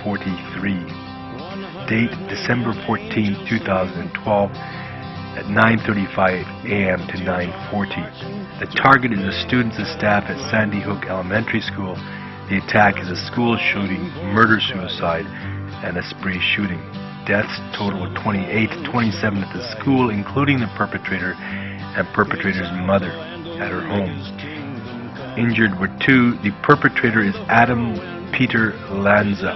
1943. Date December 14, 2012 at 9:35 a.m. to 9:40. The target is the students and staff at Sandy Hook Elementary School. The attack is a school shooting, murder-suicide, and a spree shooting. Deaths total of 28, 27 at the school, including the perpetrator and perpetrator's mother at her home. Injured were 2. The perpetrator is Adam Peter Lanza.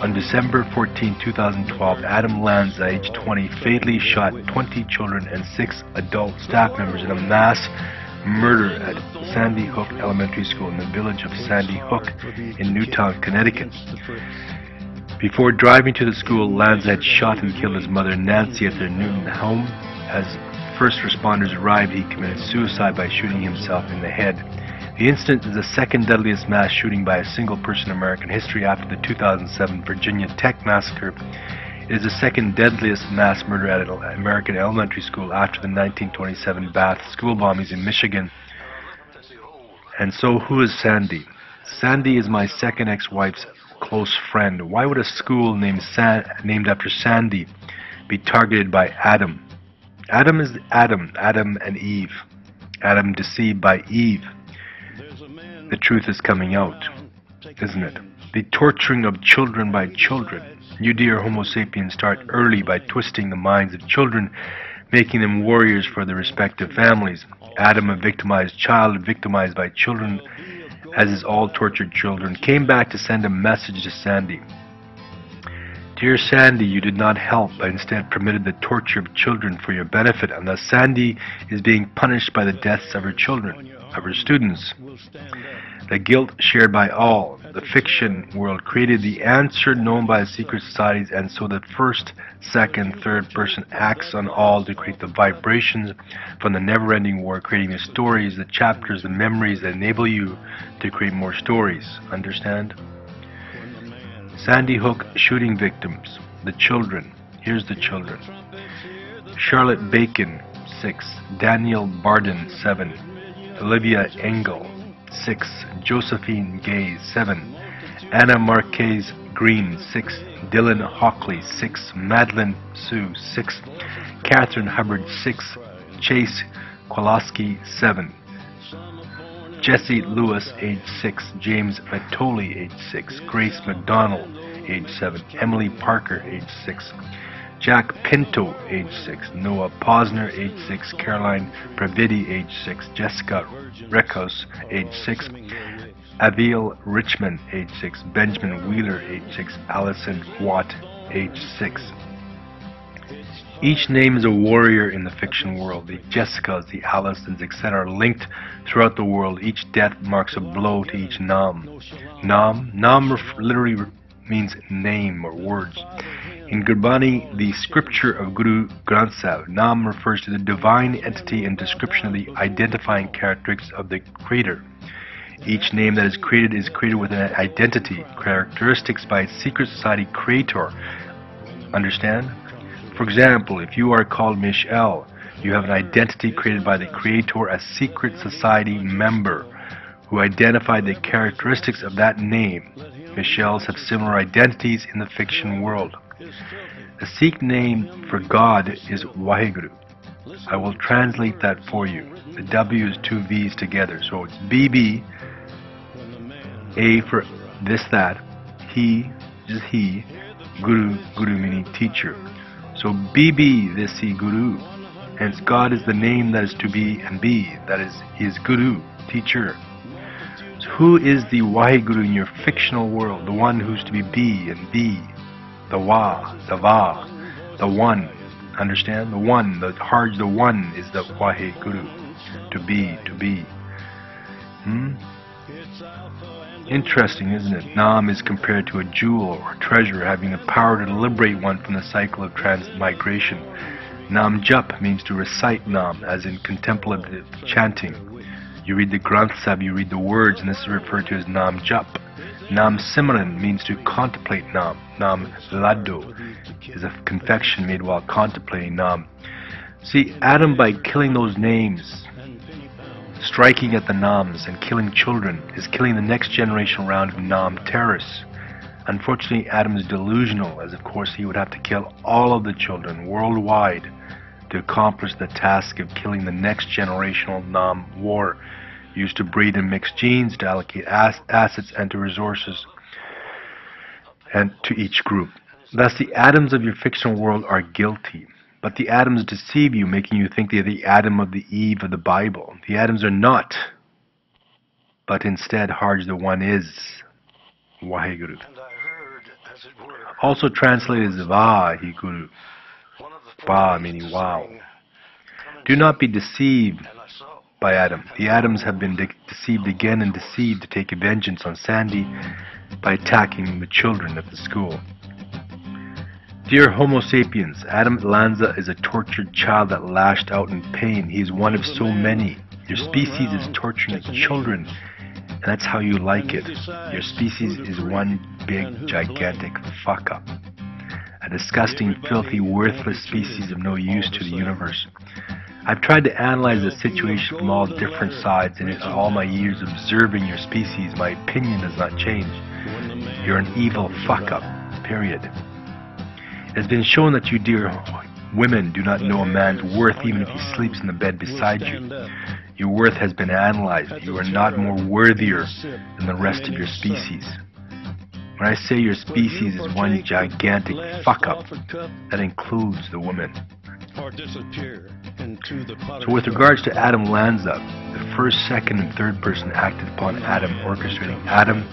On December 14, 2012, Adam Lanza, age 20, fatally shot 20 children and 6 adult staff members in a mass murder at Sandy Hook Elementary School in the village of Sandy Hook in Newtown, Connecticut. Before driving to the school, Lanza had shot and killed his mother, Nancy, at their Newton home. As first responders arrived, he committed suicide by shooting himself in the head. The incident is the second deadliest mass shooting by a single person in American history after the 2007 Virginia Tech massacre. It is the second deadliest mass murder at an American elementary school after the 1927 Bath school bombings in Michigan. And so, who is Sandy? Sandy is my second ex-wife's close friend. Why would a school named after Sandy be targeted by Adam? Adam is Adam and Eve. Adam deceived by Eve. The truth is coming out, isn't it? The torturing of children by children. You dear Homo sapiens start early by twisting the minds of children, making them warriors for their respective families. Adam, a victimized child, victimized by children, as is all tortured children, came back to send a message to Sandy. Dear Sandy, you did not help, but instead permitted the torture of children for your benefit, and thus Sandy is being punished by the deaths of her children, of her students. The guilt shared by all. The fiction world created the answer known by the secret societies, and so the first, second, third person acts on all to create the vibrations from the never-ending war, creating the stories, the chapters, the memories that enable you to create more stories. Understand? Sandy Hook shooting victims. The children. Here's the children. Charlotte Bacon, 6. Daniel Barden, 7. Olivia Engel, 6. Josephine Gay, 7. Anna Marquez Green, 6. Dylan Hockley, 6. Madeline Sue, 6. Catherine Hubbard, 6. Chase Kowalski, 7. Jesse Lewis, age 6. James Matoli, age 6. Grace McDonald, age 7. Emily Parker, age 6. Jack Pinto, age 6. Noah Posner, age 6. Caroline Pravidi, age 6. Jessica Reckhouse, age 6. Aviel Richmond, age 6. Benjamin Wheeler, age 6. Allison Watt, age 6. Each name is a warrior in the fiction world. The Jessicas, the Allisons, etc. are linked throughout the world. Each death marks a blow to each Nam. Nam literally means name or words. In Gurbani, the scripture of Guru Granth Sahib, Nam refers to the divine entity and description of the identifying characteristics of the creator. Each name that is created with an identity, characteristics by its secret society creator. Understand? For example, if you are called Michelle, you have an identity created by the creator, a secret society member who identified the characteristics of that name. Michelles have similar identities in the fiction world. The Sikh name for God is Waheguru. I will translate that for you. The W is 2 V's together, so it's BB, A for this, that, He is He, Guru meaning teacher. So BB, this He, Guru. Hence God is the name that is to be and be, that is, He is Guru, teacher. So who is the Waheguru in your fictional world, the one who's to be and be? The Wa, the Va, the One. Understand? The One, the Harj, the One is the Waheguru. To be. Interesting, isn't it? Nam is compared to a jewel or treasure, having the power to liberate one from the cycle of transmigration. Nam Jap means to recite Nam, as in contemplative chanting. You read the Granth Sahib, you read the words, and this is referred to as Nam Jap. Nam Simran means to contemplate Nam. Nam Laddo is a confection made while contemplating Nam. See, Adam, by killing those names, striking at the Nams and killing children, is killing the next generation round of Nam terrorists. Unfortunately, Adam is delusional, as of course he would have to kill all of the children worldwide to accomplish the task of killing the next generational Nam war, used to breed and mix genes, to allocate assets and to resources and to each group. Thus, the Adams of your fictional world are guilty. But the Adams deceive you, making you think they're the Adam of the Eve of the Bible. The Adams are not, but instead Harj the One is. Waheguru. Also translated as Vaheguru. Va meaning wow. Do not be deceived by Adam. The Adams have been deceived again and deceived to take vengeance on Sandy by attacking the children at the school. Dear Homo sapiens, Adam Lanza is a tortured child that lashed out in pain. He is one of so many. Your species is torturing its children, and that's how you like it. Your species is one big, gigantic fuck-up. A disgusting, filthy, worthless species of no use to the universe. I've tried to analyze the situation from all different sides, and in all my years observing your species, my opinion has not changed. You're an evil fuck-up, period. It has been shown that you dear women do not know a man's worth even if he sleeps in the bed beside you. Your worth has been analyzed. You are not more worthier than the rest of your species. When I say your species is one gigantic fuck-up, that includes the women. So with regards to Adam Lanza, the first, second, and third person acted upon Adam, orchestrating Adam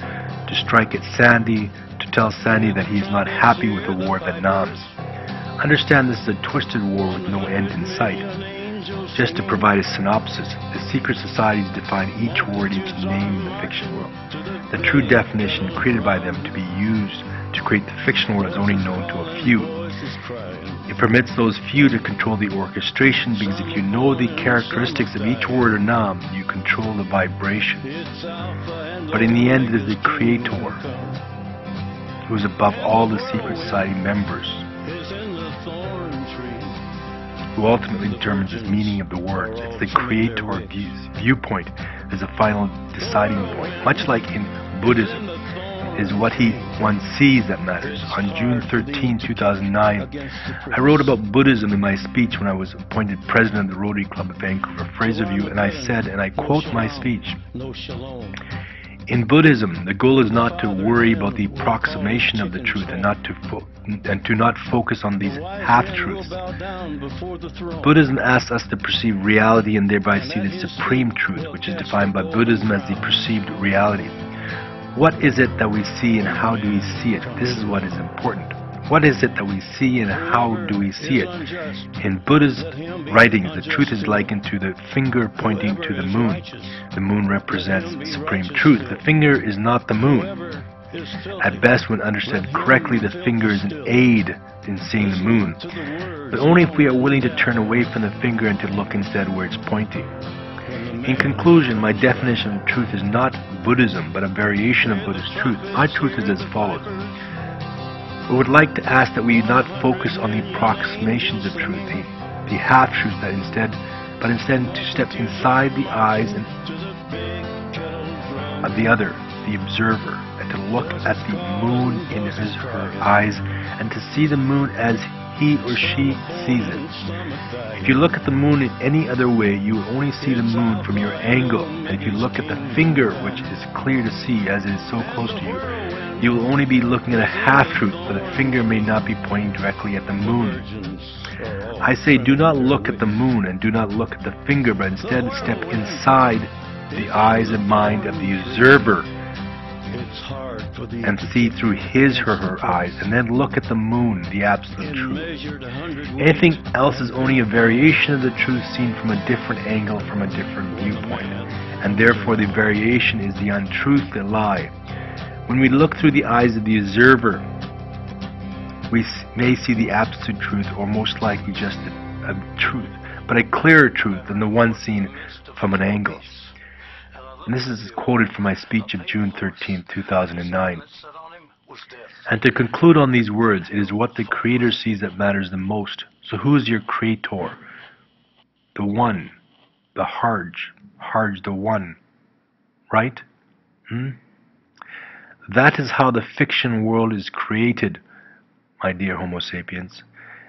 to strike at Sandy, to tell Sandy that he is not happy with the war of Vietnam. Understand this is a twisted war with no end in sight. Just to provide a synopsis, the secret societies define each word, each name in the fiction world. The true definition created by them to be used to create the fictional world is only known to a few. It permits those few to control the orchestration, because if you know the characteristics of each word or noun, you control the vibration. But in the end, it is the Creator who is above all the secret society members, who ultimately determines the meaning of the words. It's the Creator viewpoint as a final deciding point. Much like in Buddhism, it is what one sees that matters. On June 13, 2009, I wrote about Buddhism in my speech when I was appointed president of the Rotary Club of Vancouver Fraserview, and I said, and I quote my speech, "In Buddhism, the goal is not to worry about the approximation of the truth and to not focus on these half-truths. Buddhism asks us to perceive reality and thereby see the supreme truth, which is defined by Buddhism as the perceived reality. What is it that we see and how do we see it? This is what is important. What is it that we see and how do we see it? In Buddha's writings, the truth is likened to the finger pointing to the moon. The moon represents supreme truth. The finger is not the moon. At best, when understood correctly, the finger is an aid in seeing the moon, but only if we are willing to turn away from the finger and to look instead where it's pointing. In conclusion, my definition of truth is not Buddhism, but a variation of Buddhist truth. My truth is as follows. We would like to ask that we not focus on the approximations of truth, the half-truths, but instead to step inside the eyes of the other, the observer, and to look at the moon in his or her eyes, and to see the moon as he or she sees it. If you look at the moon in any other way, you will only see the moon from your angle, and if you look at the finger, which is clear to see as it is so close to you, you will only be looking at a half-truth, for the finger may not be pointing directly at the moon. I say, do not look at the moon and do not look at the finger, but instead step inside the eyes and mind of the observer and see through his or her eyes, and then look at the moon, the absolute truth. Anything else is only a variation of the truth seen from a different angle, from a different viewpoint, and therefore the variation is the untruth that lie. When we look through the eyes of the observer, we may see the absolute truth, or most likely just a truth, but a clearer truth than the one seen from an angle. And this is quoted from my speech of June 13, 2009. And to conclude on these words, it is what the Creator sees that matters the most. So who is your Creator? The One, the Harj the One, right? That is how the fiction world is created, my dear Homo sapiens.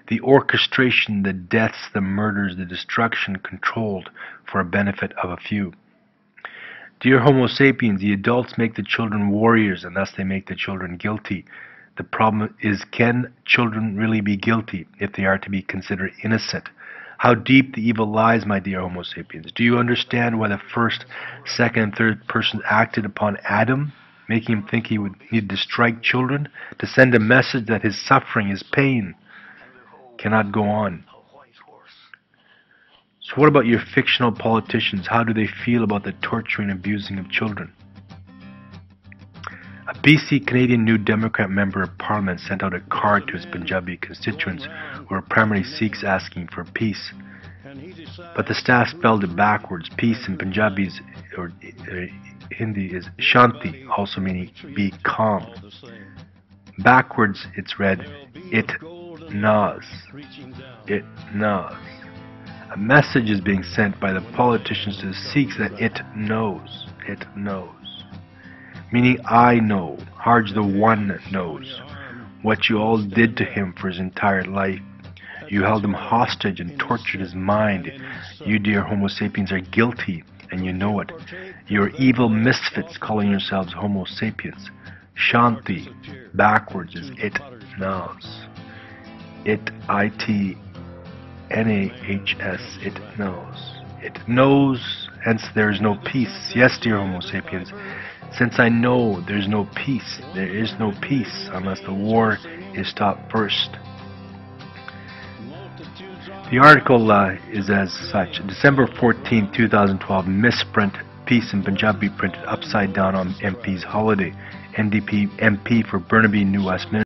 The orchestration, the deaths, the murders, the destruction controlled for a benefit of a few. Dear Homo sapiens, the adults make the children warriors, and thus they make the children guilty. The problem is, can children really be guilty if they are to be considered innocent? How deep the evil lies, my dear Homo sapiens. Do you understand why the first, second, and third person acted upon Adam, making him think he would need to strike children, to send a message that his suffering, his pain, cannot go on? So what about your fictional politicians? How do they feel about the torturing and abusing of children? A BC Canadian New Democrat member of Parliament sent out a card to his Punjabi constituents who are primarily Sikhs asking for peace. But the staff spelled it backwards. Peace in Punjabi's or Hindi is Shanti, also meaning be calm. Backwards it's read it knows. It knows. A message is being sent by the politicians to the Sikhs that it knows. It knows. Meaning I know. Harj the One knows what you all did to him for his entire life. You held him hostage and tortured his mind. You, dear Homo sapiens, are guilty, and you know it. You're evil misfits calling yourselves Homo sapiens. Shanti, backwards, is it knows. It, I-T-N-A-H-S, it knows. It knows, hence there is no peace. Yes, dear Homo sapiens, since I know there's no peace, there is no peace unless the war is stopped first. The article is as such. December 14, 2012, misprint, peace in Punjabi printed upside down on MP's holiday. NDP MP for Burnaby, New Westminster.